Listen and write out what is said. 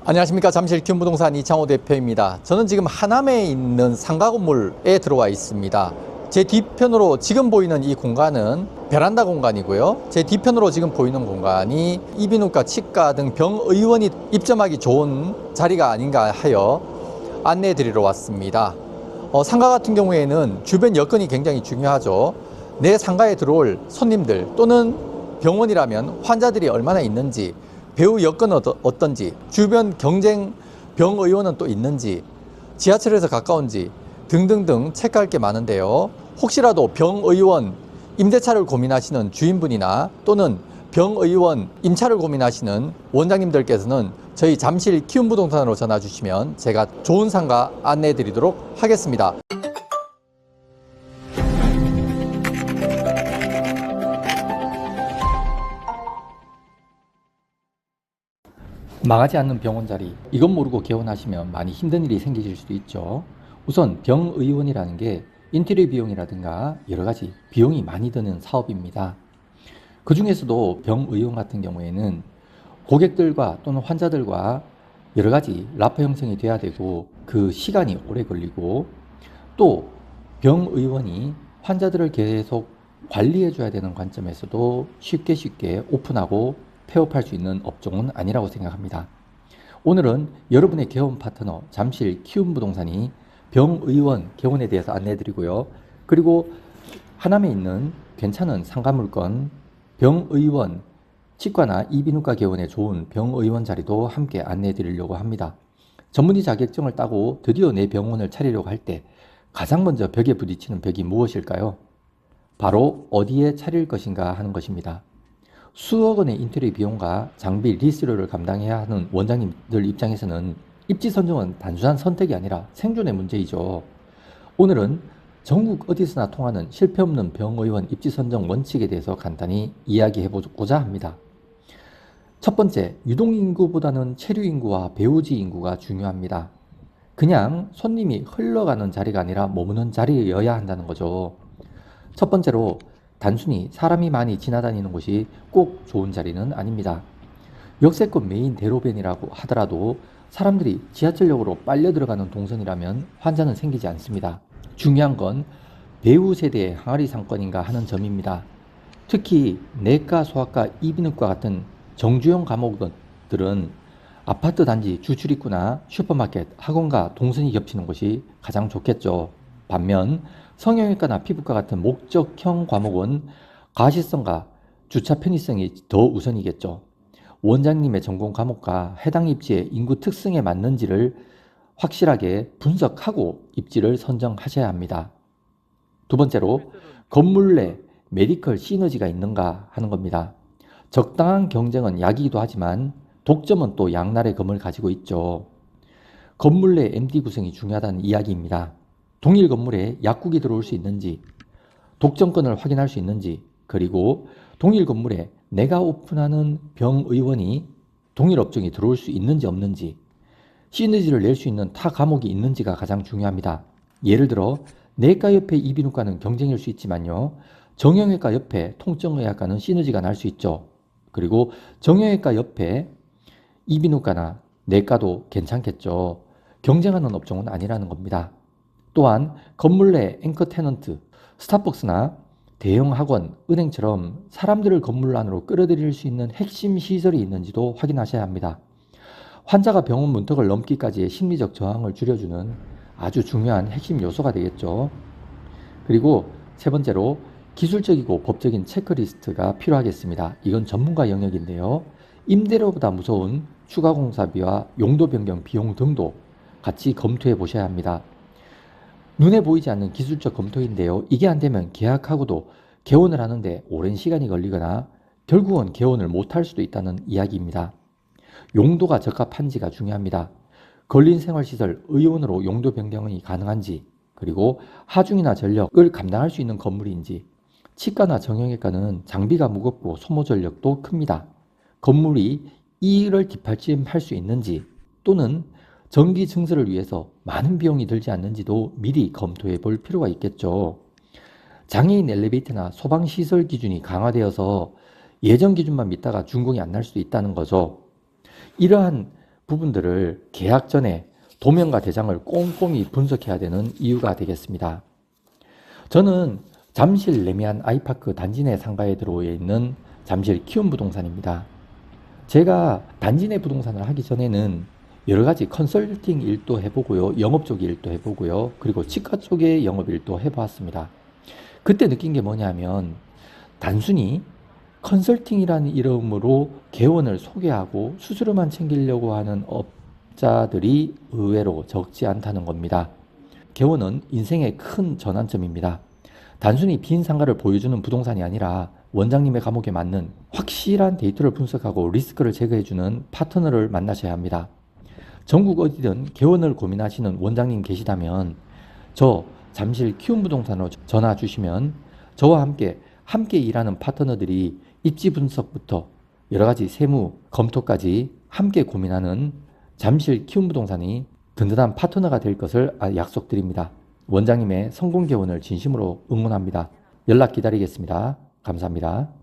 안녕하십니까. 잠실 키움부동산 이창호 대표입니다. 저는 지금 하남에 있는 상가 건물에 들어와 있습니다. 제 뒤편으로 지금 보이는 이 공간은 베란다 공간이고요. 제 뒤편으로 지금 보이는 공간이 이비인후과, 치과 등 병의원이 입점하기 좋은 자리가 아닌가 하여 안내해 드리러 왔습니다. 상가 같은 경우에는 주변 여건이 굉장히 중요하죠. 내 상가에 들어올 손님들 또는 병원이라면 환자들이 얼마나 있는지, 배우 여건은 어떤지, 주변 경쟁 병의원은 또 있는지, 지하철에서 가까운지 등등등 체크할 게 많은데요. 혹시라도 병의원 임대차를 고민하시는 주인분이나 또는 병의원 임차를 고민하시는 원장님들께서는 저희 잠실 키움부동산으로 전화 주시면 제가 좋은 상가 안내해 드리도록 하겠습니다. 망하지 않는 병원 자리, 이것 모르고 개원하시면 많이 힘든 일이 생기실 수도 있죠. 우선 병의원이라는 게 인테리어 비용이라든가 여러 가지 비용이 많이 드는 사업입니다. 그 중에서도 병의원 같은 경우에는 고객들과 또는 환자들과 여러 가지 라포 형성이 돼야 되고 그 시간이 오래 걸리고, 또 병의원이 환자들을 계속 관리해 줘야 되는 관점에서도 쉽게 오픈하고 폐업할 수 있는 업종은 아니라고 생각합니다. 오늘은 여러분의 개원 파트너 잠실 키움부동산이 병의원 개원에 대해서 안내해 드리고요. 그리고 하남에 있는 괜찮은 상가물건 병의원 치과나 이비인후과 개원에 좋은 병의원 자리도 함께 안내해 드리려고 합니다. 전문의 자격증을 따고 드디어 내 병원을 차리려고 할 때 가장 먼저 벽에 부딪히는 벽이 무엇일까요? 바로 어디에 차릴 것인가 하는 것입니다. 수억 원의 인테리어 비용과 장비 리스료를 감당해야 하는 원장님들 입장에서는 입지 선정은 단순한 선택이 아니라 생존의 문제이죠. 오늘은 전국 어디서나 통하는 실패 없는 병의원 입지 선정 원칙에 대해서 간단히 이야기해 보고자 합니다. 첫 번째, 유동인구보다는 체류인구와 배우지 인구가 중요합니다. 그냥 손님이 흘러가는 자리가 아니라 머무는 자리여야 한다는 거죠. 첫 번째로, 단순히 사람이 많이 지나다니는 곳이 꼭 좋은 자리는 아닙니다. 역세권 메인 대로변이라고 하더라도 사람들이 지하철역으로 빨려 들어가는 동선이라면 환자는 생기지 않습니다. 중요한 건 배우 세대의 항아리 상권인가 하는 점입니다. 특히 내과, 소아과, 이비인후과 같은 정주영 과목들은 아파트 단지 주출입구나 슈퍼마켓, 학원과 동선이 겹치는 곳이 가장 좋겠죠. 반면 성형외과나 피부과 같은 목적형 과목은 가시성과 주차 편의성이 더 우선이겠죠. 원장님의 전공 과목과 해당 입지의 인구 특성에 맞는지를 확실하게 분석하고 입지를 선정하셔야 합니다. 두 번째로, 건물 내 메디컬 시너지가 있는가 하는 겁니다. 적당한 경쟁은 약이기도 하지만 독점은 또 양날의 검을 가지고 있죠. 건물 내 MD 구성이 중요하다는 이야기입니다. 동일 건물에 약국이 들어올 수 있는지, 독점권을 확인할 수 있는지, 그리고 동일 건물에 내가 오픈하는 병의원이 동일 업종이 들어올 수 있는지 없는지, 시너지를 낼 수 있는 타 과목이 있는지가 가장 중요합니다. 예를 들어 내과 옆에 이비인후과는 경쟁일 수 있지만요, 정형외과 옆에 통증의학과는 시너지가 날 수 있죠. 그리고 정형외과 옆에 이비인후과나 내과도 괜찮겠죠. 경쟁하는 업종은 아니라는 겁니다. 또한 건물 내 앵커 테넌트, 스타벅스나 대형 학원, 은행처럼 사람들을 건물 안으로 끌어들일 수 있는 핵심 시설이 있는지도 확인하셔야 합니다. 환자가 병원 문턱을 넘기까지의 심리적 저항을 줄여주는 아주 중요한 핵심 요소가 되겠죠. 그리고 세 번째로, 기술적이고 법적인 체크리스트가 필요하겠습니다. 이건 전문가 영역인데요. 임대료보다 무서운 추가 공사비와 용도 변경 비용 등도 같이 검토해 보셔야 합니다. 눈에 보이지 않는 기술적 검토인데요. 이게 안 되면 계약하고도 개원을 하는데 오랜 시간이 걸리거나 결국은 개원을 못할 수도 있다는 이야기입니다. 용도가 적합한지가 중요합니다. 근린생활시설 의원으로 용도 변경이 가능한지, 그리고 하중이나 전력을 감당할 수 있는 건물인지, 치과나 정형외과는 장비가 무겁고 소모 전력도 큽니다. 건물이 이 일을 뒷받침할 수 있는지, 또는 전기 증설을 위해서 많은 비용이 들지 않는지도 미리 검토해 볼 필요가 있겠죠. 장애인 엘리베이터나 소방시설 기준이 강화되어서 예전 기준만 믿다가 준공이 안 날 수도 있다는 거죠. 이러한 부분들을 계약 전에 도면과 대장을 꼼꼼히 분석해야 되는 이유가 되겠습니다. 저는 잠실 레미안 아이파크 단지 내 상가에 들어와 있는 잠실 키움부동산입니다. 제가 단지 내 부동산을 하기 전에는 여러 가지 컨설팅 일도 해보고요. 영업 쪽 일도 해보고요. 그리고 치과 쪽의 영업 일도 해보았습니다. 그때 느낀 게 뭐냐면 단순히 컨설팅이라는 이름으로 개원을 소개하고 수수료만 챙기려고 하는 업자들이 의외로 적지 않다는 겁니다. 개원은 인생의 큰 전환점입니다. 단순히 빈 상가를 보여주는 부동산이 아니라 원장님의 감옥에 맞는 확실한 데이터를 분석하고 리스크를 제거해주는 파트너를 만나셔야 합니다. 전국 어디든 개원을 고민하시는 원장님 계시다면 저 잠실 키움부동산으로 전화 주시면 저와 함께 일하는 파트너들이 입지 분석부터 여러 가지 세무 검토까지 함께 고민하는 잠실 키움부동산이 든든한 파트너가 될 것을 약속드립니다. 원장님의 성공 개원을 진심으로 응원합니다. 연락 기다리겠습니다. 감사합니다.